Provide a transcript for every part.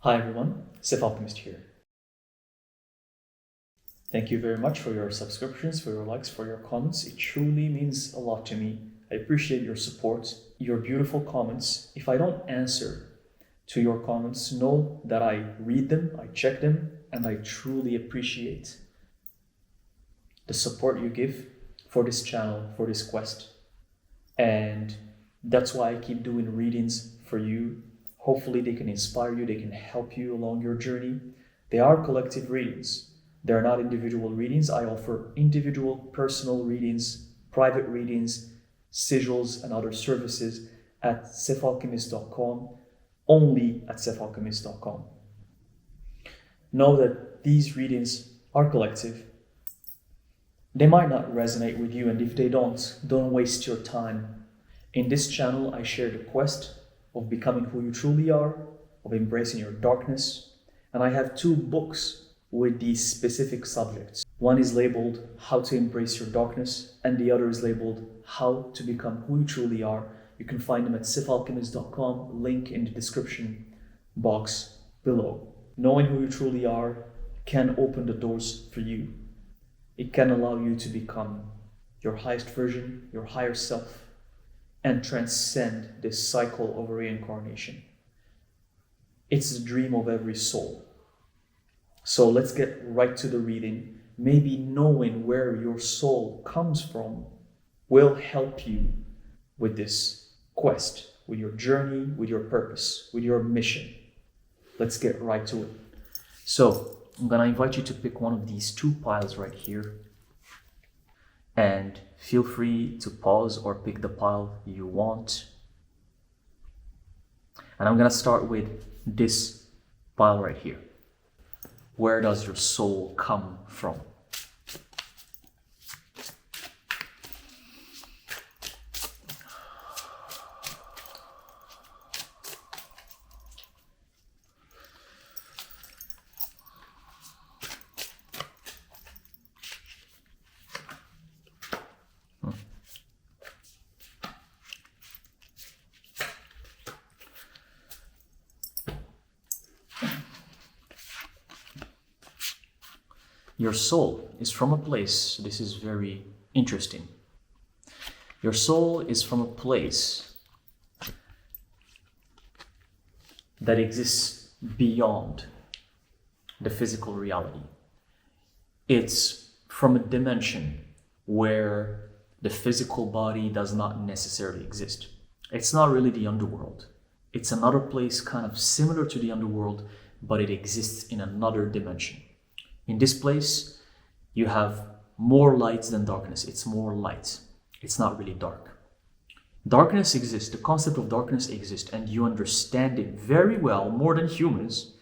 Hi everyone, Alchemist here. Thank you very much for your subscriptions, for your likes, for your comments. It truly means a lot to me. I appreciate your support, your beautiful comments. If I don't answer to your comments, know that I read them, I check them, and I truly appreciate the support you give for this channel, for this quest. And that's why I keep doing readings for you. Hopefully they can inspire you, they can help you along your journey. They are collective readings. They're not individual readings. I offer individual personal readings, private readings, sigils, and other services at thyself.com, only at thyself.com. Know that these readings are collective. They might not resonate with you, and if they don't waste your time. In this channel, I share the quest of becoming who you truly are, of embracing your darkness, and I have 2 books with these specific subjects. One is labeled How to Embrace Your Darkness, and the other is labeled How to Become Who You Truly Are. You can find them at thyself.com, link in the description box below. Knowing who you truly are can open the doors for you. It can allow you to become your highest version, your higher self, and transcend this cycle of reincarnation. It's the dream of every soul. So let's get right to the reading. Maybe knowing where your soul comes from will help you with this quest, with your journey, with your purpose, with your mission. Let's get right to it. So I'm gonna invite you to pick one of these 2 piles right here. And feel free to pause or pick the pile you want. And I'm gonna start with this pile right here. Where does your soul come from? Your soul is from a place, this is very interesting. Your soul is from a place that exists beyond the physical reality. It's from a dimension where the physical body does not necessarily exist. It's not really the underworld. It's another place kind of similar to the underworld, but it exists in another dimension. In this place, you have more light than darkness. It's more light. It's not really dark. Darkness exists. The concept of darkness exists, and you understand it very well, more than humans,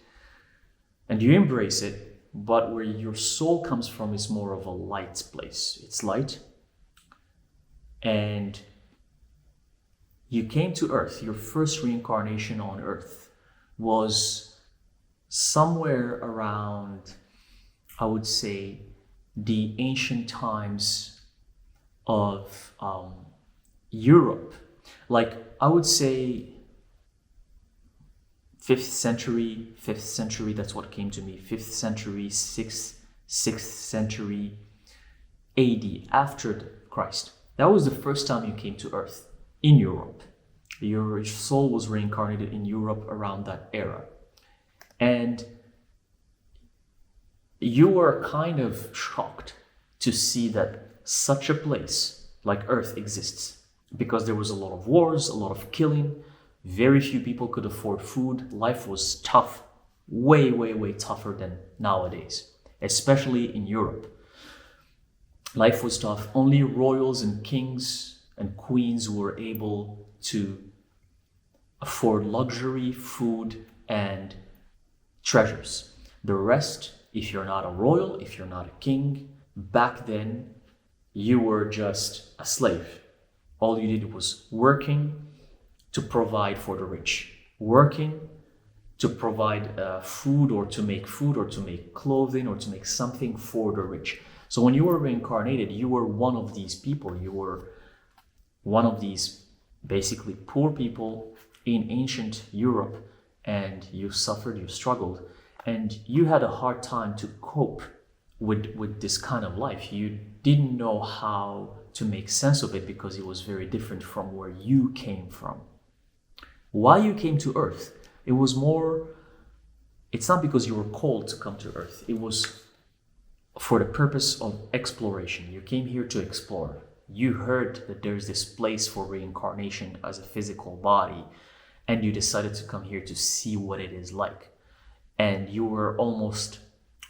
and you embrace it. But where your soul comes from is more of a light place. It's light. And you came to Earth. Your first reincarnation on Earth was somewhere around, I would say, the ancient times of Europe. Like, I would say 5th century, that's what came to me. 5th century, 6th century AD, after Christ. That was the first time you came to Earth in Europe. Your soul was reincarnated in Europe around that era. And you were kind of shocked to see that such a place like Earth exists, because there was a lot of wars, a lot of killing, very few people could afford food, life was tough, way, way, way tougher than nowadays, especially in Europe. Life was tough. Only royals and kings and queens were able to afford luxury, food, and treasures. The rest, if you're not a royal, if you're not a king, back then you were just a slave. All you did was working to provide for the rich, working to provide food or to make clothing or to make something for the rich. So when you were reincarnated, you were one of these people. You were one of these basically poor people in ancient Europe, and you suffered, you struggled, and you had a hard time to cope with this kind of life. You didn't know how to make sense of it because it was very different from where you came from. Why you came to Earth? It's not because you were called to come to Earth. It was for the purpose of exploration. You came here to explore. You heard that there's this place for reincarnation as a physical body, and you decided to come here to see what it is like. And you were almost,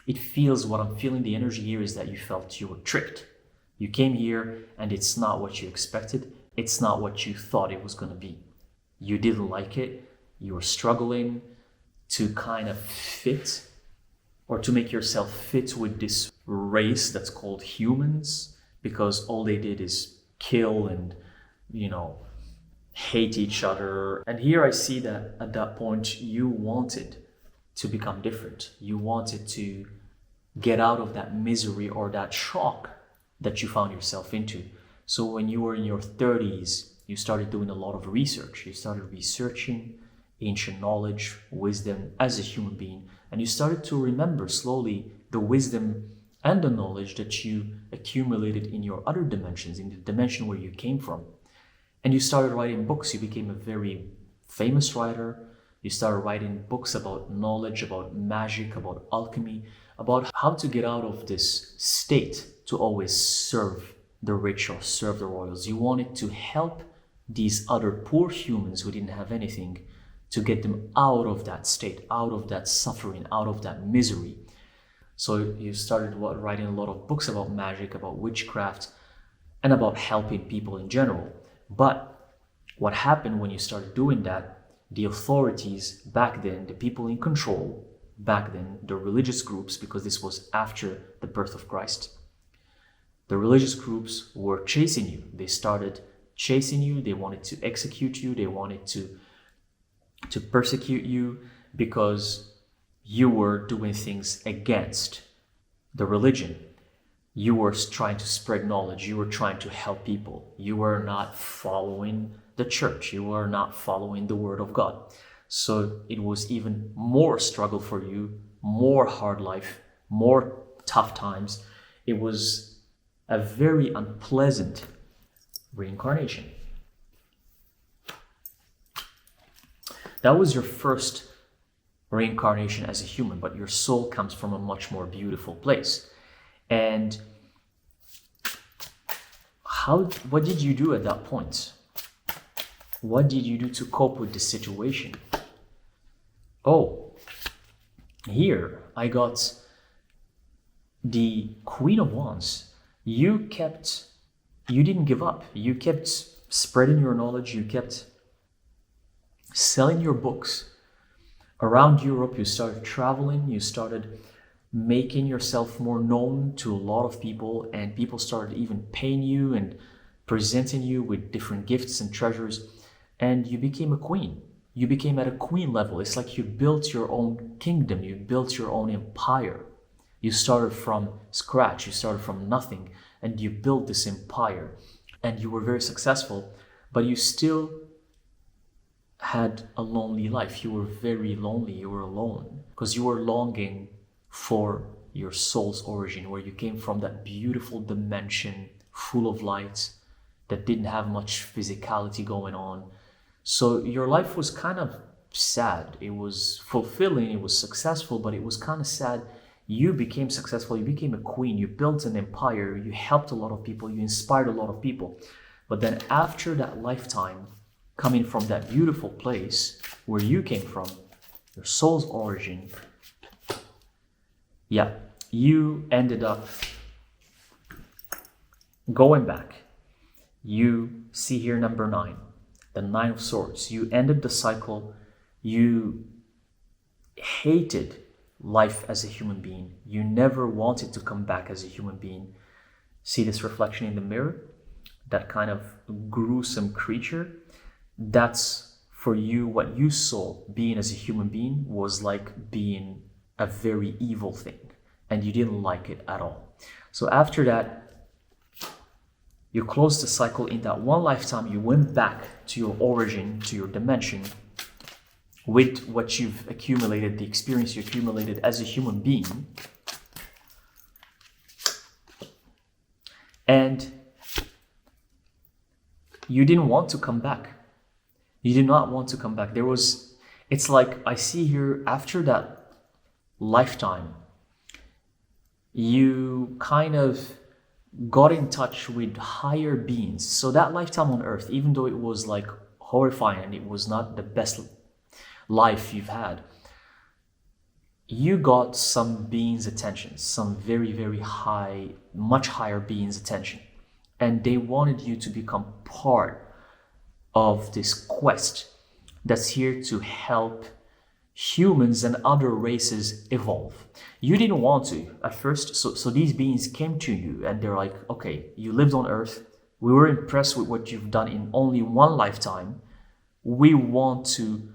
it feels, what I'm feeling, the energy here is that you felt you were tricked. You came here and it's not what you expected. It's not what you thought it was going to be. You didn't like it. You were struggling to kind of fit, or to make yourself fit with this race that's called humans, because all they did is kill and, hate each other. And here I see that at that point you wanted to become different. You wanted to get out of that misery or that shock that you found yourself into. So when you were in your 30s, you started doing a lot of research. You started researching ancient knowledge, wisdom as a human being, and you started to remember slowly the wisdom and the knowledge that you accumulated in your other dimensions, in the dimension where you came from. And you started writing books. You became a very famous writer. You started writing books about knowledge, about magic, about alchemy, about how to get out of this state to always serve the rich or serve the royals. You wanted to help these other poor humans who didn't have anything, to get them out of that state, out of that suffering, out of that misery. So you started writing a lot of books about magic, about witchcraft, and about helping people in general. But what happened when you started doing that, the authorities back then, the people in control back then, the religious groups, because this was after the birth of Christ, the religious groups were chasing you. They started chasing you. They wanted to execute you. They wanted to persecute you because you were doing things against the religion. You were trying to spread knowledge. You were trying to help people. You were not following the church. You were not following the word of God. So it was even more struggle for you, more hard life, more tough times. It was a very unpleasant reincarnation. That was your first reincarnation as a human, but your soul comes from a much more beautiful place. And what did you do at that point? What did you do to cope with the situation? Oh, here I got the Queen of Wands. You didn't give up. You kept spreading your knowledge. You kept selling your books around Europe. You started traveling. You started making yourself more known to a lot of people, and people started even paying you and presenting you with different gifts and treasures, and you became a queen. You became at a queen level. It's like you built your own kingdom. You built your own empire. You started from scratch. You started from nothing, and you built this empire, and you were very successful, but you still had a lonely life. You were very lonely. You were alone because you were longing for your soul's origin, where you came from, that beautiful dimension full of light that didn't have much physicality going on. So your life was kind of sad. It was fulfilling, it was successful, but it was kind of sad. You became successful, you became a queen, you built an empire, you helped a lot of people, you inspired a lot of people. But then after that lifetime, coming from that beautiful place where you came from, your soul's origin, you ended up going back. You see here number 9, the 9 of Swords. You ended the cycle. You hated life as a human being. You never wanted to come back as a human being. See this reflection in the mirror? That kind of gruesome creature? That's for you what you saw being as a human being was like being a very evil thing, and you didn't like it at all. So after that, you closed the cycle. In that one lifetime, you went back to your origin, to your dimension, with what you've accumulated, the experience you accumulated as a human being, and you didn't want to come back. You did not want to come back. It's like I see here, after that lifetime, you kind of got in touch with higher beings. So that lifetime on earth, even though it was like horrifying and it was not the best life you've had, you got some beings' attention, some very, very high, much higher beings' attention. And they wanted you to become part of this quest that's here to help humans and other races evolve. You didn't want to at first, so these beings came to you and they're like, okay, you lived on Earth, we were impressed with what you've done in only one lifetime, we want to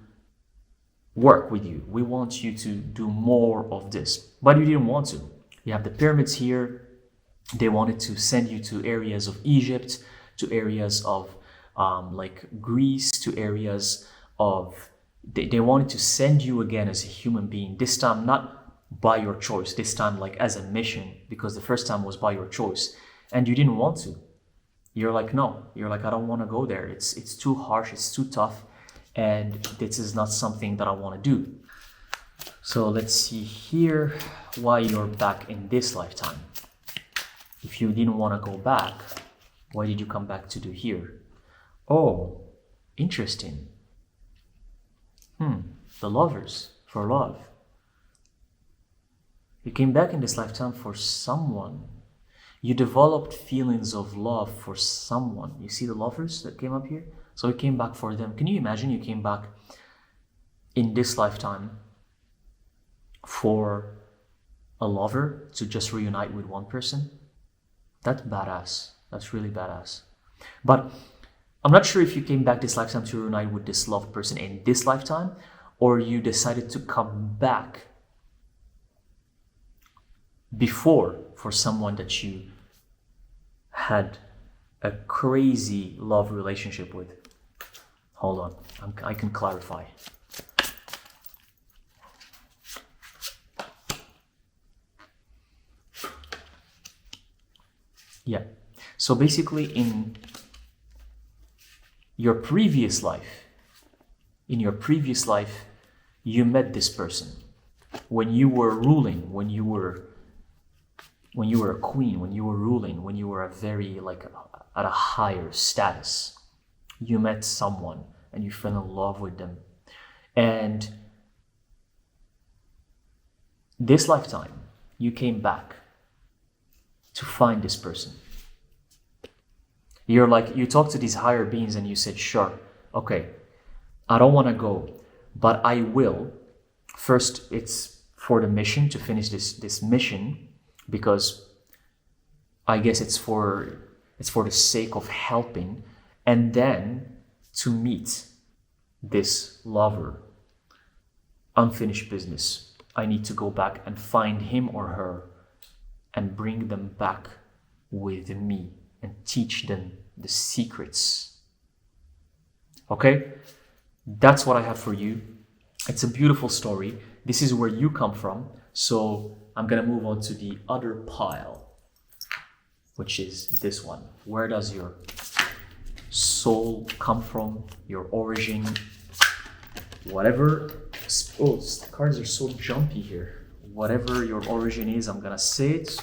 work with you, we want you to do more of this. But you didn't want to. You have the pyramids here, they wanted to send you to areas of Egypt, to areas of like Greece, to areas of, they wanted to send you again as a human being, this time not by your choice, this time like as a mission, because the first time was by your choice and you didn't want to. You're like, no, you're like, I don't want to go there, it's too harsh, it's too tough, and this is not something that I want to do. So let's see here why you're back in this lifetime. If you didn't want to go back, why did you come back to do here? Oh, interesting. The lovers, for love. You came back in this lifetime for someone. You developed feelings of love for someone. You see the lovers that came up here? So you came back for them. Can you imagine you came back in this lifetime for a lover to just reunite with one person? That's badass. That's really badass. But I'm not sure if you came back this lifetime to reunite with this loved person in this lifetime, or you decided to come back before for someone that you had a crazy love relationship with. Hold on, I can clarify. Yeah, so basically in your previous life, you met this person when you were ruling, when you were a queen, when you were ruling, when you were a very at a higher status. You met someone and you fell in love with them. And this lifetime, you came back to find this person. You talked to these higher beings and you said, sure, okay, I don't want to go, but I will. First, it's for the mission, to finish this mission, because I guess it's for the sake of helping, and then to meet this lover. Unfinished business. I need to go back and find him or her and bring them back with me and teach them the secrets. Okay? That's what I have for you. It's a beautiful story. This is where you come from. So I'm gonna move on to the other pile, which is this one. Where does your soul come from? Your origin? Whatever. Oh, the cards are so jumpy here. Whatever your origin is, I'm gonna say it.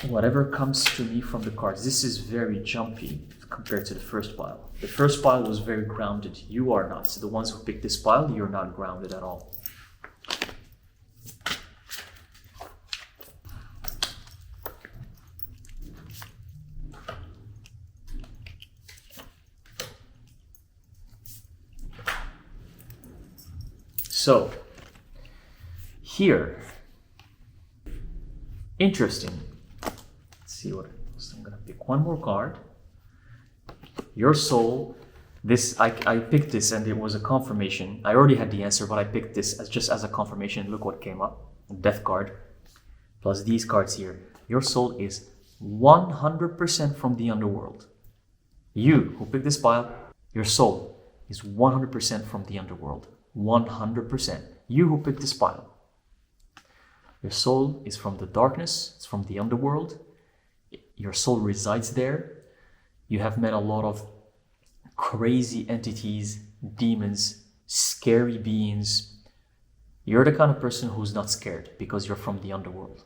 Whatever comes to me from the cards. This is very jumpy compared to the first pile. The first pile was very grounded. You are not. So the ones who picked this pile, you're not grounded at all. So, here, interesting. Let's see what else. I'm gonna pick one more card. Your soul. This I picked this and it was a confirmation. I already had the answer, but I picked this just as a confirmation. Look what came up. Death card. Plus these cards here. Your soul is 100% from the underworld. You who picked this pile, your soul is 100% from the underworld. 100%. You who picked this pile. Your soul is from the darkness, it's from the underworld. Your soul resides there. You have met a lot of crazy entities, demons, scary beings. You're the kind of person who's not scared because you're from the underworld.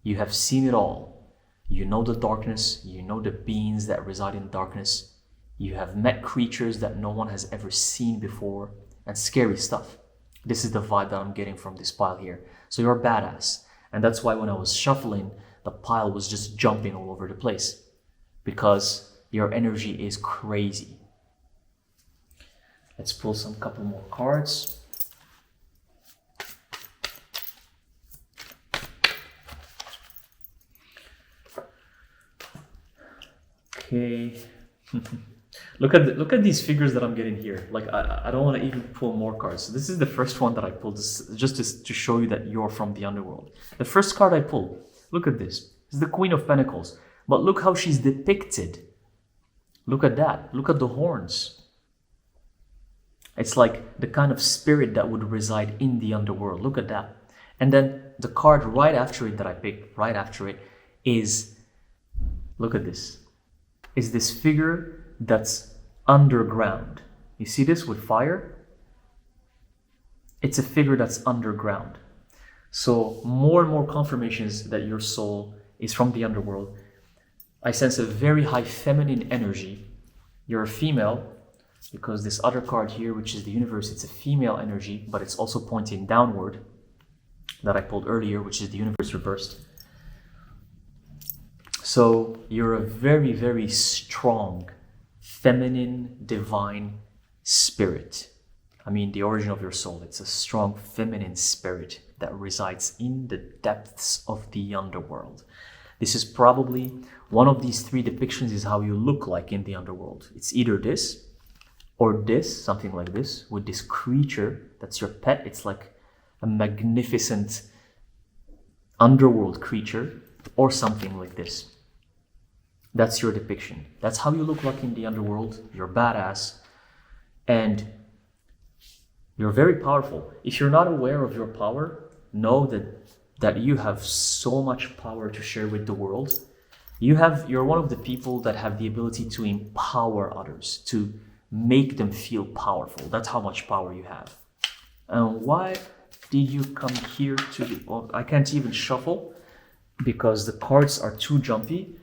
You have seen it all. You know the darkness, you know the beings that reside in darkness. You have met creatures that no one has ever seen before, and scary stuff. This is the vibe that I'm getting from this pile here. So you're a badass. And that's why when I was shuffling, the pile was just jumping all over the place. Because your energy is crazy. Let's pull some couple more cards. Okay. Look at these figures that I'm getting here. Like I don't want to even pull more cards. So this is the first one that I pulled, just to show you that you're from the underworld. The first card I pulled, look at this. It's the Queen of Pentacles. But look how she's depicted. Look at that. Look at the horns. It's like the kind of spirit that would reside in the underworld. Look at that. And then the card right after it that I picked, right after it, is, look at this. Is this figure that's underground. You see this with fire? It's a figure that's underground. So more and more confirmations that your soul is from the underworld. I sense a very high feminine energy. You're a female, because this other card here, which is the universe, it's a female energy, but it's also pointing downward, that I pulled earlier, which is the universe reversed. So you're a very, very strong, feminine, divine spirit. I mean, the origin of your soul, it's a strong feminine spirit that resides in the depths of the underworld. This is probably one of these three depictions is how you look like in the underworld. It's either this or this, something like this, with this creature that's your pet. It's like a magnificent underworld creature, or something like this. That's your depiction. That's how you look like in the underworld. You're badass and you're very powerful. If you're not aware of your power, know that you have so much power to share with the world. You're one of the people that have the ability to empower others, to make them feel powerful. That's how much power you have. And why did you come here to the... Well, I can't even shuffle because the cards are too jumpy.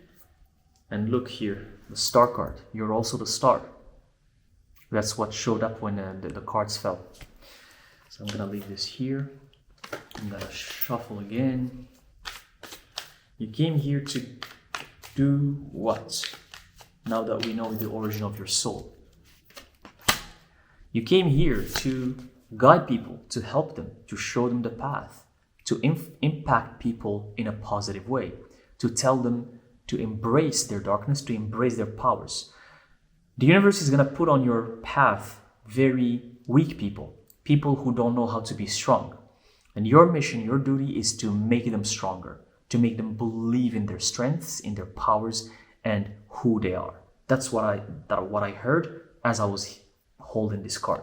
And look here, the star card. You're also the star. That's what showed up when the cards fell. So I'm gonna leave this here. I'm gonna shuffle again. You came here to do what? Now that we know the origin of your soul. You came here to guide people, to help them, to show them the path, to impact people in a positive way, to tell them to embrace their darkness, to embrace their powers. The universe is going to put on your path very weak people, people who don't know how to be strong. And your mission, your duty is to make them stronger, to make them believe in their strengths, in their powers, and who they are. That's what I heard as I was holding this card.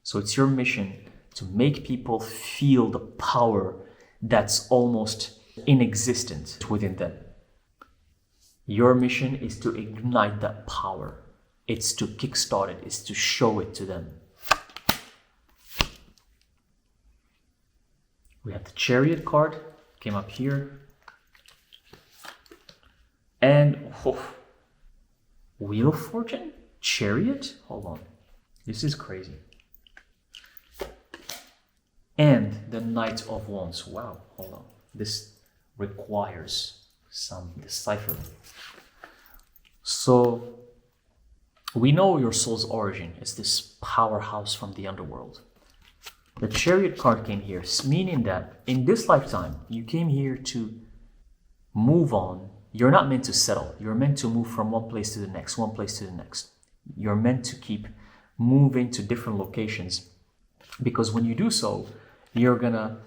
So it's your mission to make people feel the power that's almost inexistent within them. Your mission is to ignite that power. It's to kickstart it. It's to show it to them. We have the Chariot card, came up here. And Wheel of Fortune? Chariot? Hold on. This is crazy. And the Knight of Wands. Wow, hold on. This requires some deciphering. So we know your soul's origin is this powerhouse from the underworld. The Chariot card came here, meaning that in this lifetime you came here to move on. You're not meant to settle. You're meant to move from one place to the next, one place to the next. You're meant to keep moving to different locations, because when you do so, you're gonna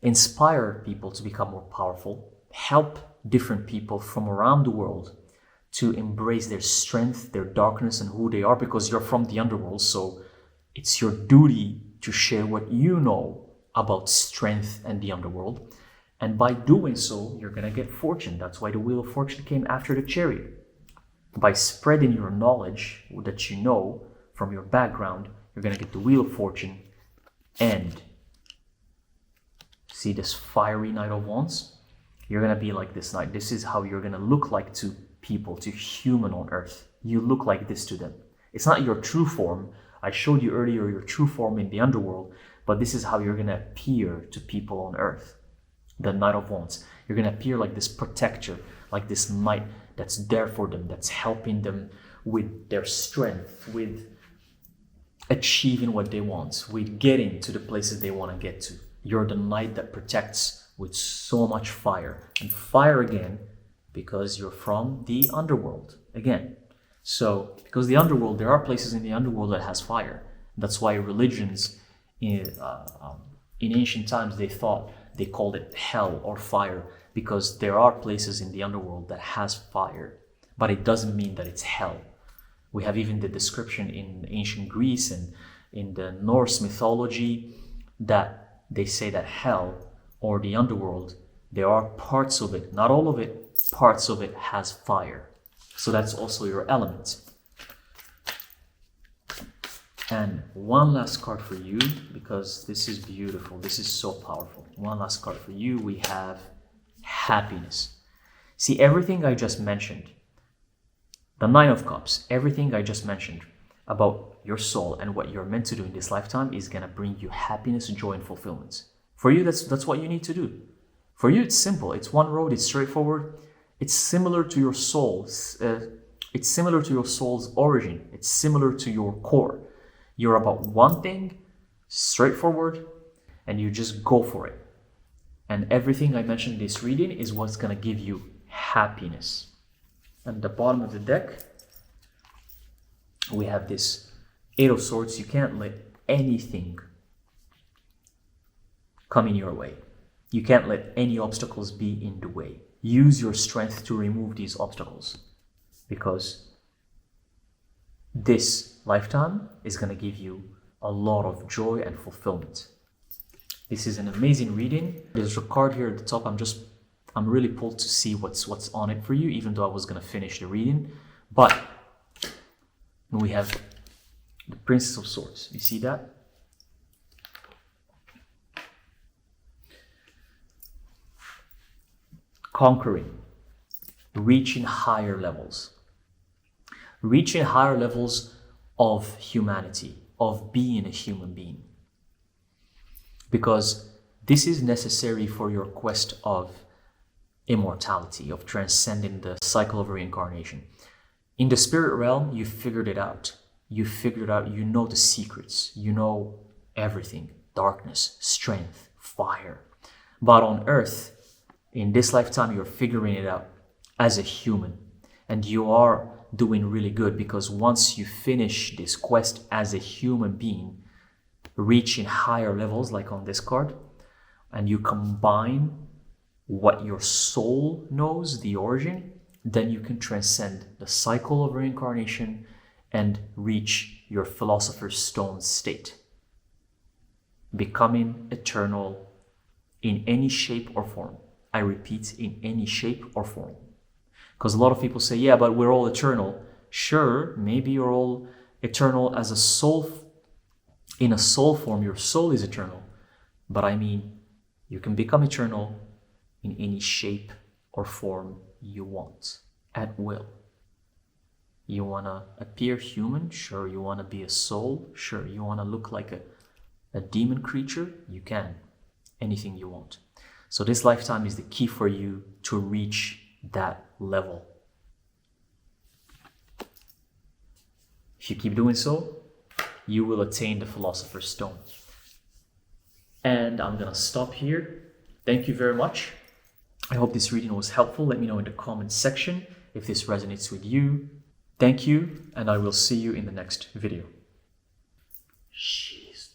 inspire people to become more powerful, help different people from around the world to embrace their strength, their darkness, and who they are, because you're from the underworld. So it's your duty to share what you know about strength and the underworld. And by doing so, you're going to get fortune. That's why the Wheel of Fortune came after the Chariot. By spreading your knowledge that you know from your background, you're going to get the Wheel of Fortune. And see this fiery Knight of Wands? You're going to be like this knight. This is how you're going to look like to people, to human on earth. You look like this to them. It's not your true form. I showed you earlier your true form in the underworld, but this is how you're going to appear to people on earth. The Knight of Wands. You're going to appear like this protector, like this knight that's there for them, that's helping them with their strength, with achieving what they want, with getting to the places they want to get to. You're the knight that protects with so much fire. And fire again, because you're from the underworld again. So, because the underworld, there are places in the underworld that has fire. That's why religions in ancient times, they called it hell or fire, because there are places in the underworld that has fire, but it doesn't mean that it's hell. We have even the description in ancient Greece and in the Norse mythology that they say that hell or the underworld, there are parts of it, not all of it, parts of it has fire. So that's also your element. And one last card for you, because this is beautiful. This is so powerful. One last card for you. We have happiness. See, everything I just mentioned, the Nine of Cups, everything I just mentioned about your soul and what you're meant to do in this lifetime is going to bring you happiness, joy, and fulfillment. For you, that's what you need to do. For you, it's simple. It's one road. It's straightforward. It's similar to your soul. It's similar to your soul's origin. It's similar to your core. You're about one thing, straightforward, and you just go for it. And everything I mentioned in this reading is what's going to give you happiness. At the bottom of the deck, we have this Eight of Swords. You can't let anything come in your way. You can't let any obstacles be in the way. Use your strength to remove these obstacles, because this lifetime is going to give you a lot of joy and fulfillment. This is an amazing reading. There's a card here at the top. I'm really pulled to see what's on it for you, even though I was going to finish the reading. But we have the Princess of Swords. You see that? Conquering, reaching higher levels. Reaching higher levels of humanity, of being a human being. Because this is necessary for your quest of immortality, of transcending the cycle of reincarnation. In the spirit realm, you figured it out. You figured out, you know the secrets. You know everything. Darkness, strength, fire. But on earth, in this lifetime, you're figuring it out as a human. And you are doing really good, because once you finish this quest as a human being, reaching higher levels like on this card, and you combine what your soul knows, the origin, then you can transcend the cycle of reincarnation and reach your Philosopher's Stone state, becoming eternal in any shape or form. I repeat, in any shape or form. Because a lot of people say, yeah, but we're all eternal. Sure, maybe you're all eternal as a soul. In a soul form, your soul is eternal. But I mean, you can become eternal in any shape or form you want, at will. You want to appear human? Sure. You want to be a soul? Sure. You want to look like a demon creature? You can. Anything you want. So this lifetime is the key for you to reach that level. If you keep doing so, you will attain the Philosopher's Stone. And I'm going to stop here. Thank you very much. I hope this reading was helpful. Let me know in the comments section if this resonates with you. Thank you, and I will see you in the next video. She's